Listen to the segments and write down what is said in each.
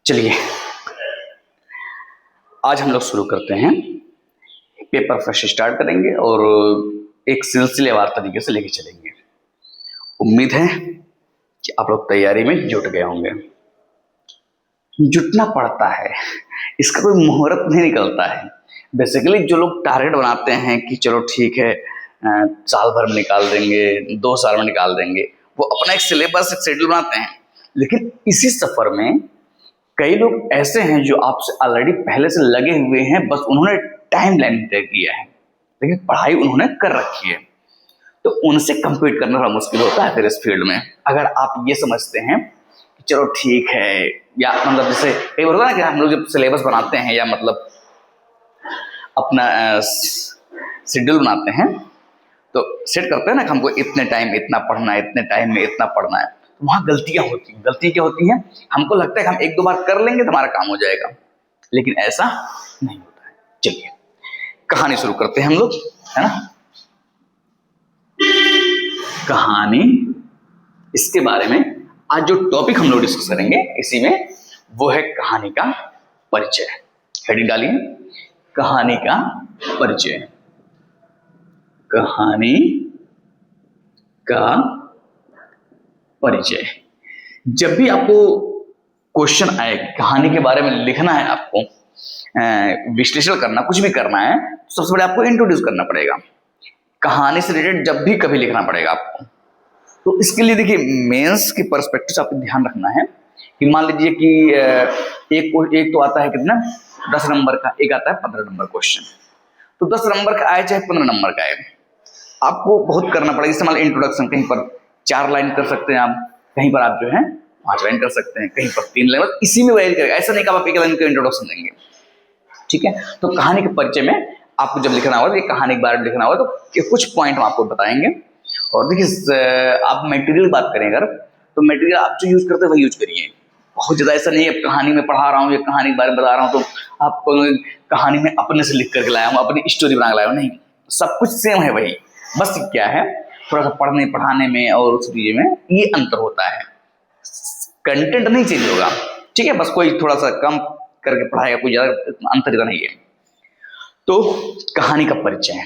चलिए आज हम लोग शुरू करते हैं। पेपर फ्रेश स्टार्ट करेंगे और एक सिलसिलेवार तरीके से लेके चलेंगे। उम्मीद है कि आप लोग तैयारी में जुट गए होंगे। जुटना पड़ता है, इसका कोई मुहूर्त नहीं निकलता है। बेसिकली जो लोग टारगेट बनाते हैं कि चलो ठीक है साल भर में निकाल देंगे, 2 साल में निकाल देंगे, वो अपना एक सिलेबस एक शेड्यूल बनाते हैं। लेकिन इसी सफर में कई लोग ऐसे हैं जो आपसे ऑलरेडी पहले से लगे हुए हैं, बस उन्होंने टाइम लाइन तय किया है, लेकिन पढ़ाई उन्होंने कर रखी है। तो उनसे कंपीट करना थोड़ा मुश्किल होता है फिर इस फील्ड में। अगर आप ये समझते हैं कि चलो ठीक है, या मतलब जैसे कई बार होता है ना कि हम लोग जब सिलेबस बनाते हैं या मतलब अपना शेड्यूल बनाते हैं तो सेट करते हैं ना कि हमको इतने टाइम इतना पढ़ना है, इतने टाइम में इतना पढ़ना है। तो वहाँ गलतियां होती हैं। गलती क्या होती हैं? हमको लगता है कि हम 1-2 बार कर लेंगे तो हमारा काम हो जाएगा, लेकिन ऐसा नहीं होता है। चलिए कहानी शुरू करते हैं हम लोग, है ना। कहानी, इसके बारे में आज जो टॉपिक हम लोग डिस्कस करेंगे इसी में वो है कहानी का परिचय। हेडिंग डालिए, कहानी का परिचय। कहानी का परिचय। जब भी आपको क्वेश्चन आए कहानी के बारे में लिखना है, आपको विश्लेषण करना, कुछ भी करना है, तो सबसे पहले आपको इंट्रोड्यूस करना पड़ेगा। कहानी से रिलेटेड जब भी कभी लिखना पड़ेगा आपको, तो इसके लिए देखिए मेंस के पर्सपेक्टिव से आपको ध्यान रखना है कि मान लीजिए कि एक तो आता है कितना 10 नंबर का, एक आता है 15 नंबर क्वेश्चन। तो 10 नंबर का आए चाहे 15 नंबर का आए, आपको बहुत करना पड़ेगा। जैसे मान इंट्रोडक्शन कहीं पर 4 लाइन कर सकते हैं आप, कहीं पर आप जो है 5 लाइन कर सकते हैं, कहीं पर 3 लाइन, इसी में वेरी करेगा। ऐसा नहीं कि आप 1 लाइन का इंट्रोडक्शन देंगे, ठीक है। तो कहानी के परिचय में आपको जब लिखना होगा, ये कहानी के बारे में लिखना होगा, तो कुछ पॉइंट हम आपको बताएंगे। और देखिए आप मटेरियल बात करें अगर, तो मटेरियल आप जो यूज करते हैं वही यूज करिए। बहुत ज्यादा ऐसा नहीं है कहानी में पढ़ा रहा हूँ या कहानी के बारे में बता रहा हूँ तो आपको कहानी में अपने से लिख करके लाया हूँ, अपनी स्टोरी बना के लाया हूँ, नहीं। सब कुछ सेम है वही, बस क्या है थोड़ा सा पढ़ने पढ़ाने में और उस चीज में ये अंतर होता है। कंटेंट नहीं चेंज होगा, ठीक है, बस कोई थोड़ा सा कम करके पढ़ाएगा, कोई ज्यादा अंतर नहीं है। तो कहानी का परिचय है।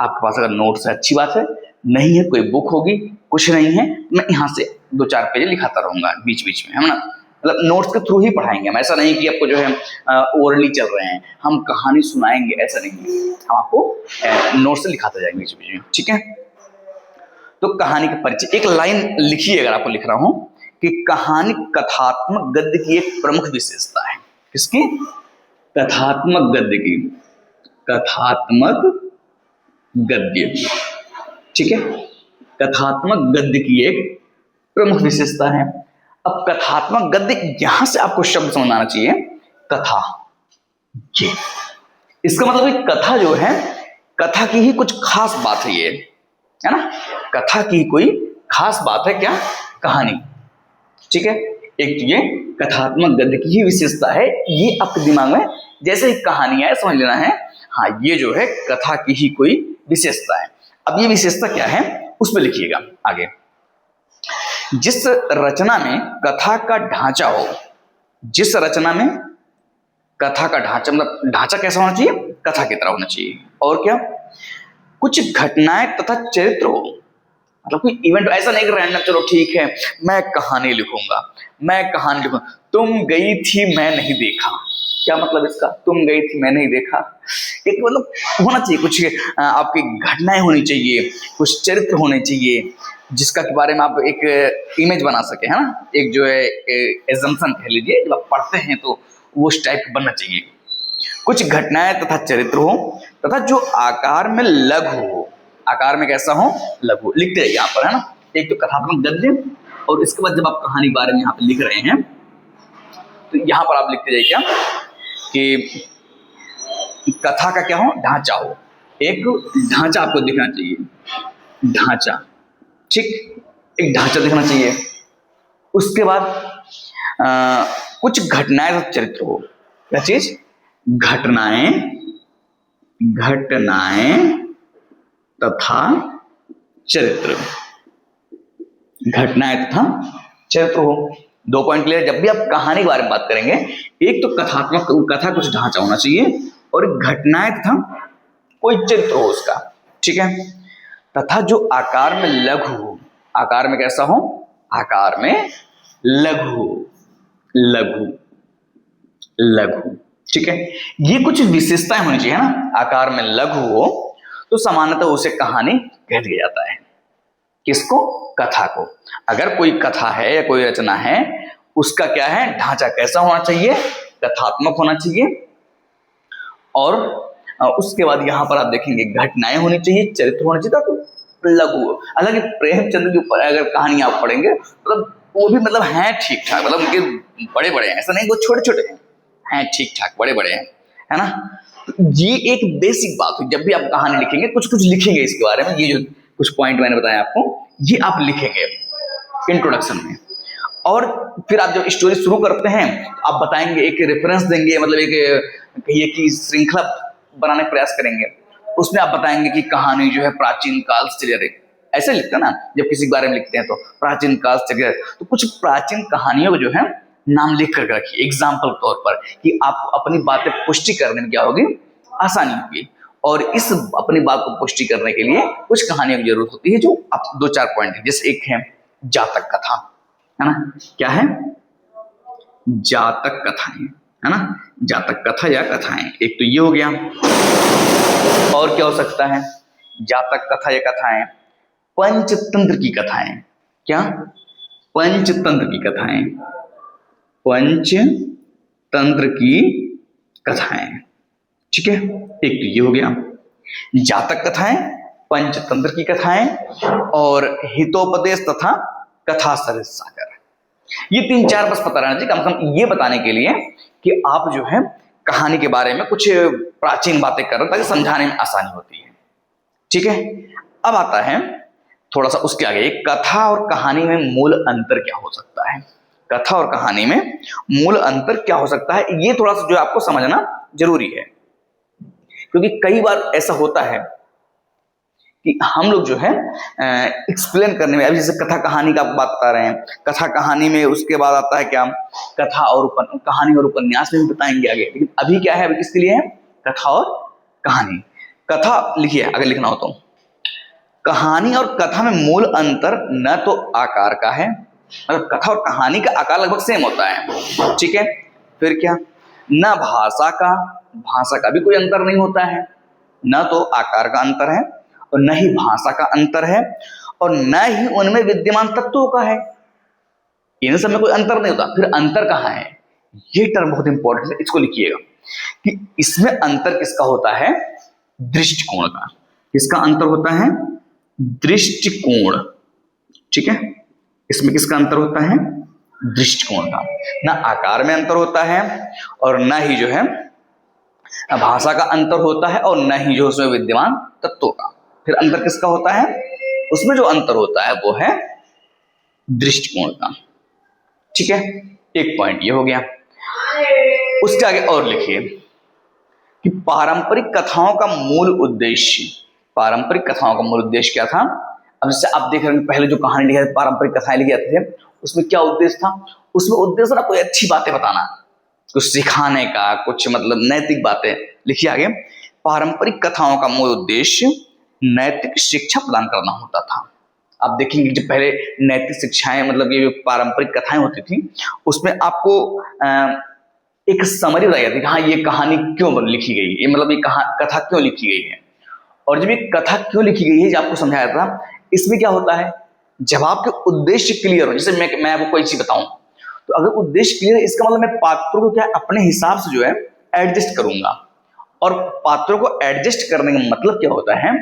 आपके पास अगर नोट्स है अच्छी बात है, नहीं है कोई बुक होगी, कुछ नहीं है, मैं यहाँ से 2-4 पेज लिखाता रहूंगा बीच बीच में, है ना। मतलब नोट्स के थ्रू ही पढ़ाएंगे हम। ऐसा नहीं कि आपको जो है ओरली चल रहे हैं, हम कहानी सुनाएंगे, ऐसा नहीं है। हम आपको नोट्स से लिखाते जाएंगे बीच बीच में, ठीक है। तो कहानी का परिचय, एक लाइन लिखिए अगर आपको लिख रहा हूं कि कहानी कथात्मक गद्य की एक प्रमुख विशेषता है। किसकी? कथात्मक गद्य की। कथात्मक गद्य, ठीक है, कथात्मक गद्य की एक प्रमुख विशेषता है। अब कथात्मक गद्य, यहां से आपको शब्द समझ आना चाहिए, कथा। ये इसका मतलब है कथा जो है, कथा की ही कुछ खास बात है ये, है ना। कथा की कोई खास बात है क्या? कहानी, ठीक है। एक ये कथात्मक गद्य की ही विशेषता है, ये आपके दिमाग में जैसे ही कहानी आए समझ लेना है, हाँ ये जो है कथा की ही कोई विशेषता है। अब ये विशेषता क्या है उस पर लिखिएगा आगे। जिस रचना में कथा का ढांचा हो, जिस रचना में कथा का ढांचा, मतलब ढांचा कैसा होना चाहिए? कथा की तरह होना चाहिए। और क्या? कुछ घटनाएं तथा चरित्र हो, मतलब कोई इवेंट, ऐसा नहीं कि रैंडम चलो ठीक है मैं कहानी लिखूंगा, मैं कहानी लिखूंगा। तुम गई थी मैं नहीं देखा, क्या मतलब इसका? तुम गई थी मैं नहीं देखा, एक मतलब होना चाहिए कुछ आपकी घटनाएं होनी चाहिए, कुछ चरित्र होने चाहिए जिसका के बारे में आप एक इमेज बना सके, है ना। एक जो है एजम्पशन कह लीजिए, जब आप पढ़ते हैं तो वो उस टाइप बनना चाहिए। कुछ घटनाएं तथा चरित्र हो तथा जो आकार में लघु हो। आकार में कैसा हो? लघु। लिखते रहिए यहाँ पर, है ना। एक तो कथात्मक गद्य, और इसके बाद जब आप कहानी के बारे में यहाँ पे लिख रहे हैं तो यहाँ पर आप लिखते जाइए क्या कि कथा का क्या हो? ढांचा हो। एक ढांचा आपको दिखना चाहिए, ढांचा, ठीक, एक ढांचा दिखना चाहिए। उसके बाद कुछ घटनाएं तथा चरित्र हो। क्या चीज? घटनाएं, घटनाएं तथा चरित्र, घटनाएं तथा चरित्र हो। 2 पॉइंट क्लियर। जब भी आप कहानी के बारे में बात करेंगे, एक तो कथात्मक, कथा कुछ ढांचा होना चाहिए, और घटनाएं तथा कोई चरित्र हो उसका, ठीक है। तथा जो आकार में लघु हो, आकार में कैसा हो, आकार में लघु, लघु, लघु, ठीक है। ये कुछ विशेषताएं होनी चाहिए ना, आकार में लघु हो तो सामान्यतः उसे कहानी कह दिया जाता है। किसको, कथा को। अगर कोई कथा है या कोई रचना है, उसका क्या है, ढांचा कैसा होना चाहिए, कथात्मक होना चाहिए, और उसके बाद यहां पर आप देखेंगे घटनाएं होनी चाहिए, चरित्र होना चाहिए, तो लघु। हालांकि प्रेमचंद्र के ऊपर अगर कहानी आप पढ़ेंगे, मतलब वो भी मतलब हैं ठीक ठाक, मतलब उनके बड़े बड़े हैं, ऐसा नहीं वो छोटे छोटे हैं ठीक ठाक, बड़े बड़े हैं, है ना। तो ये एक बेसिक बात हुई। जब भी आप कहानी लिखेंगे, कुछ कुछ लिखेंगे इसके बारे में, ये जो कुछ पॉइंट मैंने बताया आपको, ये आप लिखेंगे इंट्रोडक्शन में। और फिर आप जब स्टोरी शुरू करते हैं, आप बताएंगे, एक रेफरेंस देंगे, मतलब एक कहिए कि श्रृंखला बनाने का प्रयास करेंगे। उसमें आप बताएंगे कि कहानी जो है प्राचीन काल से चली आ रही, ऐसे लिखते हैं ना, जब किसी के बारे में लिखते हैं तो प्राचीन काल से चली आ रही, तो कुछ प्राचीन कहानियों को जो है नाम लिख कर रखिए एग्जाम्पल तौर पर, कि आप अपनी बातें पुष्टि करने में क्या होगी, आसानी होगी। और इस अपनी बात को पुष्टि करने के लिए कुछ कहानियों की जरूरत होती है, जो आप 2-4 पॉइंट है। जैसे एक है जातक कथा, है ना, क्या है, जातक कथाएं, है ना, जातक कथा या कथाएं, एक तो ये हो गया। और क्या हो सकता है, जातक कथा या कथाएं, पंचतंत्र की कथाएं, क्या, पंचतंत्र की कथाएं, पंचतंत्र की कथाएं, ठीक है। एक तो ये हो गया जातक कथाएं, पंचतंत्र की कथाएं, और हितोपदेश तथा कथा सरित सागर। ये 3-4 बस पता रहना चाहिए कम से कम, ये बताने के लिए कि आप जो है कहानी के बारे में कुछ प्राचीन बातें कर रहे हैं, ताकि समझाने में आसानी होती है, ठीक है। अब आता है थोड़ा सा उसके आगे, कथा और कहानी में मूल अंतर क्या हो सकता है, कथा और कहानी में मूल अंतर क्या हो सकता है, ये थोड़ा सा जो आपको समझना जरूरी है। क्योंकि कई बार ऐसा होता है कि हम लोग जो है एक्सप्लेन करने में, अभी जैसे कथा कहानी का बात बता रहे हैं, कथा कहानी में उसके बाद आता है क्या, कथा और कहानी और उपन्यास में भी बताएंगे आगे, लेकिन अभी क्या है, अभी किसके लिए है, कथा और कहानी। कथा लिखिए अगर लिखना हो तो, कहानी और कथा में मूल अंतर न तो आकार का है, मतलब कथा और कहानी का आकार लगभग सेम होता है, ठीक है। फिर क्या, न भाषा का, भाषा का भी कोई अंतर नहीं होता है, न तो आकार का अंतर है और न ही भाषा का अंतर है, और न ही उनमें विद्यमान तत्वों का है, इन सब में कोई अंतर नहीं होता। फिर अंतर कहाँ है, ये टर्म बहुत इंपॉर्टेंट है, इसको लिखिएगा कि इसमें अंतर किसका होता है, दृष्टिकोण का। किसका अंतर होता है, दृष्टिकोण, ठीक है। इसमें किसका अंतर होता है, दृष्टिकोण का। ना आकार में अंतर होता है, और न ही जो है भाषा का अंतर होता है, और न ही जो उसमें विद्यमान तत्वों का। फिर अंतर किसका होता है, उसमें जो अंतर होता है वो है दृष्टिकोण का, ठीक है। एक पॉइंट ये हो गया। उसके आगे और लिखिए कि पारंपरिक कथाओं का मूल उद्देश्य, पारंपरिक कथाओं का मूल उद्देश्य क्या था। अब जैसे आप देख रहे हैं, पहले जो कहानी लिखी पारंपरिक कथाएं लिखी जाती थे, उसमें क्या उद्देश्य था, उसमें उद्देश्य था कोई अच्छी बातें बताना, कुछ सिखाने का, कुछ मतलब नैतिक बातें। लिखिए आगे, पारंपरिक कथाओं का मूल उद्देश्य नैतिक शिक्षा प्रदान करना होता था। आप देखेंगे जो पहले नैतिक शिक्षाएं, मतलब ये पारंपरिक कथाएं होती थी, उसमें आपको एक समरी बताई जाती है कि हाँ ये कहानी क्यों लिखी गई है, मतलब ये कथा क्यों लिखी गई है। और जब ये कथा क्यों लिखी गई है, जो आपको समझाया था, इसमें क्या होता है, जब आपके उद्देश्य क्लियर हो, जैसे मैं आपको कोई चीज बताऊं, तो अगर उद्देश्य क्लियर है, इसका मतलब मैं पात्रों को क्या अपने हिसाब से जो है एडजस्ट करूंगा। और पात्रों को एडजस्ट करने का मतलब क्या होता है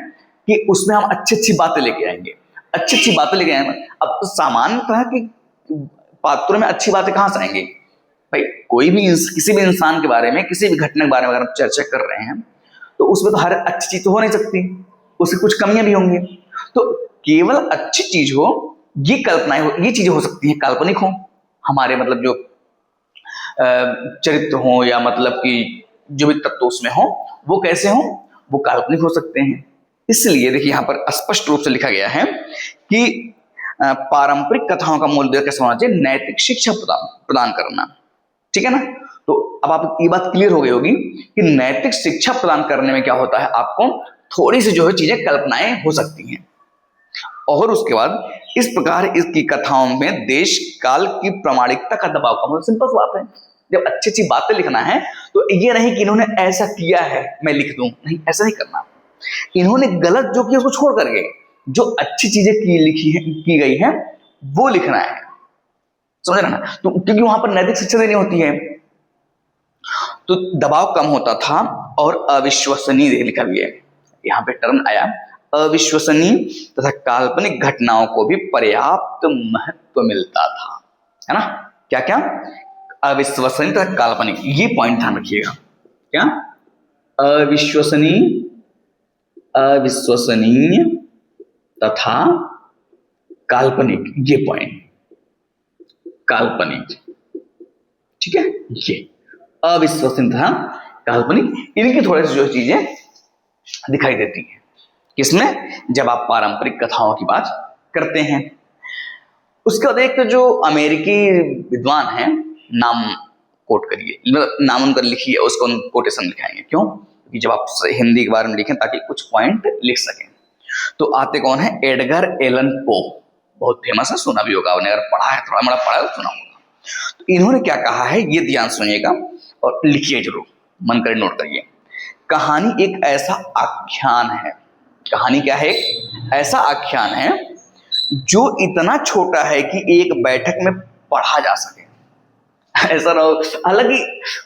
कि उसमें हम अच्छी अच्छी बातें लेके आएंगे, अच्छी अच्छी बातें लेके आएंगे। अब तो सामान्यतः कि पात्रों में अच्छी बातें कहां से आएंगी भाई, कोई भी किसी भी इंसान के बारे में, किसी भी घटना के बारे में अगर हम चर्चा कर रहे हैं, तो उसमें तो हर अच्छी चीज तो हो नहीं सकती, उसकी कुछ कमियां भी होंगी। तो केवल अच्छी चीज हो, ये कल्पनाएं हो, ये चीजें हो सकती हैं काल्पनिक हो, हमारे मतलब जो चरित्र हो, या मतलब कि जो भी तत्व उसमें हो, वो कैसे हो, वो काल्पनिक हो सकते हैं। इसलिए देखिए यहां पर स्पष्ट रूप से लिखा गया है कि पारंपरिक कथाओं का मूल उद्देश्य कैसा होना चाहिए, नैतिक शिक्षा प्रदान करना। ठीक है ना। तो अब आप ये बात क्लियर हो गई होगी कि नैतिक शिक्षा प्रदान करने में क्या होता है, आपको थोड़ी सी जो है चीजें कल्पनाएं हो सकती हैं। और उसके बाद इस प्रकार इसकी कथाओं में देश काल की प्रामाणिकता का दबाव कम हो। सिंपल सी बात है, जब अच्छी अच्छी बातें लिखना है तो ये नहीं कि इन्होंने ऐसा किया है मैं लिख दूं, नहीं, ऐसा नहीं करना। इन्होंने गलत जो किया उसको छोड़ करके जो अच्छी चीजें की गई है वो लिखना है, समझ रहे ना। तो क्योंकि वहां पर नैतिक शिक्षा देनी होती है, तो दबाव कम होता था और अविश्वसनीय लिखा भी है, यहाँ पे टर्म आया अविश्वसनीय तथा काल्पनिक घटनाओं को भी पर्याप्त महत्व मिलता था, है ना। क्या क्या, अविश्वसनीय तथा काल्पनिक, ये पॉइंट ध्यान रखिएगा। क्या, अविश्वसनीय तथा काल्पनिक, ये पॉइंट काल्पनिक, ठीक है। ये अविश्वसनीय तथा काल्पनिक, इनकी थोड़ी सी जो चीजें दिखाई देती है किसमें, जब आप पारंपरिक कथाओं की बात करते हैं। उसके बाद एक जो अमेरिकी विद्वान है, नाम कोट करिए, नाम उनका लिखिए, उसको कोटेशन लिखाएंगे। क्यों, क्योंकि जब आप हिंदी के बारे में लिखें ताकि कुछ पॉइंट लिख सकें। तो आते कौन है, एडगर एलन पो, बहुत फेमस है, सुना भी होगा आपने, अगर पढ़ा है, थोड़ा बड़ा पढ़ा है तो सुना होगा। तो इन्होंने क्या कहा है ये ध्यान सुनिएगा और लिखिए जरूर, मन करे नोट करिए। कहानी एक ऐसा आख्यान है, कहानी क्या है, ऐसा आख्यान है जो इतना छोटा है कि एक बैठक में पढ़ा जा सके। ऐसा ना हो, हालांकि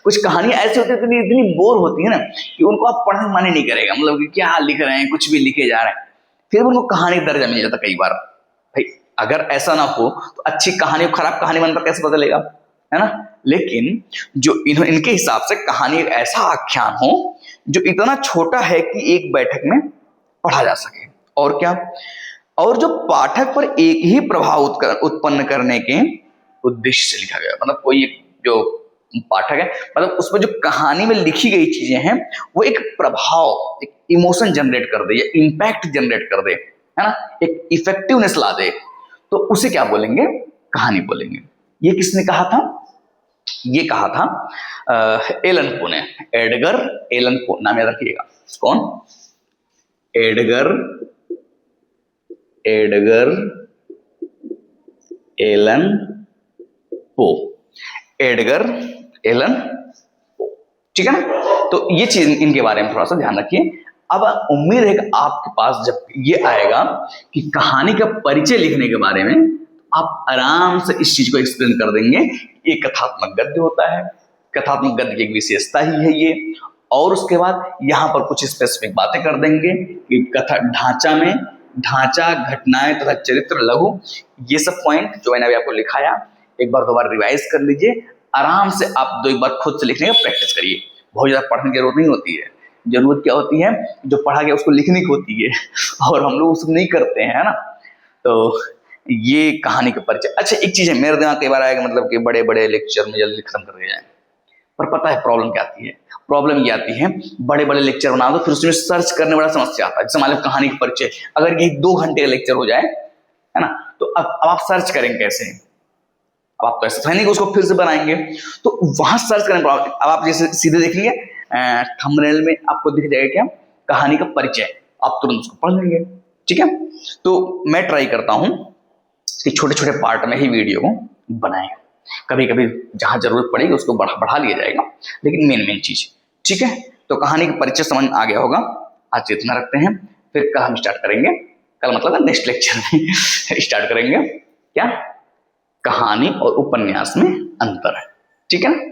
कुछ कहानियां ऐसी होती है इतनी बोर होती है ना कि उनको आप पढ़ने में मन ही नहीं करेगा, मतलब कि क्या लिख रहे हैं, कुछ भी लिखे जा रहे हैं, फिर उनको कहानी दर्जा मिल जाता कई बार। भाई अगर ऐसा ना हो तो अच्छी कहानी खराब कहानी बनकर कैसे बदलेगा, है ना। लेकिन जो इनके हिसाब से कहानी एक ऐसा आख्यान हो जो इतना छोटा है कि एक बैठक में पढ़ा जा सके, और क्या, और जो पाठक पर एक ही प्रभाव उत्पन्न करने के उद्देश्य से लिखा गया। मतलब कोई जो पाठक है, मतलब उसमें जो कहानी में लिखी गई चीजें हैं वो एक प्रभाव, एक इमोशन जनरेट कर दे या इम्पैक्ट जनरेट कर दे, है ना, एक इफेक्टिवनेस ला दे, तो उसे क्या बोलेंगे, कहानी बोलेंगे। ये किसने कहा था, ये कहा था एलन पो ने, एडगर एलन पो, नाम याद रखिएगा। कौन, Edgar Allan Poe, Edgar Allan Poe, ठीक है ना। तो ये चीज इनके बारे में थोड़ा सा ध्यान रखिए। अब उम्मीद है कि आपके पास जब ये आएगा कि कहानी का परिचय लिखने के बारे में, आप आराम से इस चीज को एक्सप्लेन कर देंगे। ये कथात्मक गद्य होता है, कथात्मक गद्य की एक विशेषता ही है ये। और उसके बाद यहाँ पर कुछ स्पेसिफिक बातें कर देंगे कि कथा ढांचा में, ढांचा, घटनाएं तथा चरित्र, लघु, ये सब पॉइंट जो मैंने अभी आपको लिखाया एक बार दोबारा रिवाइज कर लीजिए। आराम से आप एक बार खुद से लिखने का प्रैक्टिस करिए, बहुत ज्यादा पढ़ने की जरूरत नहीं होती है। जरूरत क्या होती है, जो पढ़ा गया उसको लिखने की होती है, और हम लोग उसको नहीं करते हैं, है ना। तो ये कहानी का परिचय। अच्छा एक चीज है, मेरे दिमाग कई बार आएगा, मतलब कि बड़े बड़े लेक्चर में जल्दी खत्म कर दिया जाए, पर पता है प्रॉब्लम क्या आती है, प्रॉब्लम ये आती है बड़े बड़े लेक्चर बना दो, फिर उसमें सर्च करने बड़ा समस्या आता है। जैसे मान लो कहानी का परिचय अगर ये 2 घंटे का लेक्चर हो जाए, है ना, तो अब आप सर्च करेंगे कैसे, अब आप ऐसा नहीं कि उसको फिर से बनाएंगे, तो वहां सर्च करने पर अब आप जैसे सीधे देखेंगे थंबनेल में आपको दिख जाएगा क्या, कहानी का परिचय, आप तुरंत उसको पढ़ लेंगे, ठीक है। तो मैं ट्राई करता हूं कि छोटे छोटे पार्ट में ही वीडियो को बनाएं, कभी कभी जहां जरूरत पड़ेगी उसको बढ़ा लिया जाएगा, लेकिन मेन चीज, ठीक है। तो कहानी का परिचय समझ आ गया होगा, आज इतना रखते हैं, फिर कल हम स्टार्ट करेंगे, कल मतलब नेक्स्ट लेक्चर में स्टार्ट करेंगे क्या, कहानी और उपन्यास में अंतर है, ठीक है ना।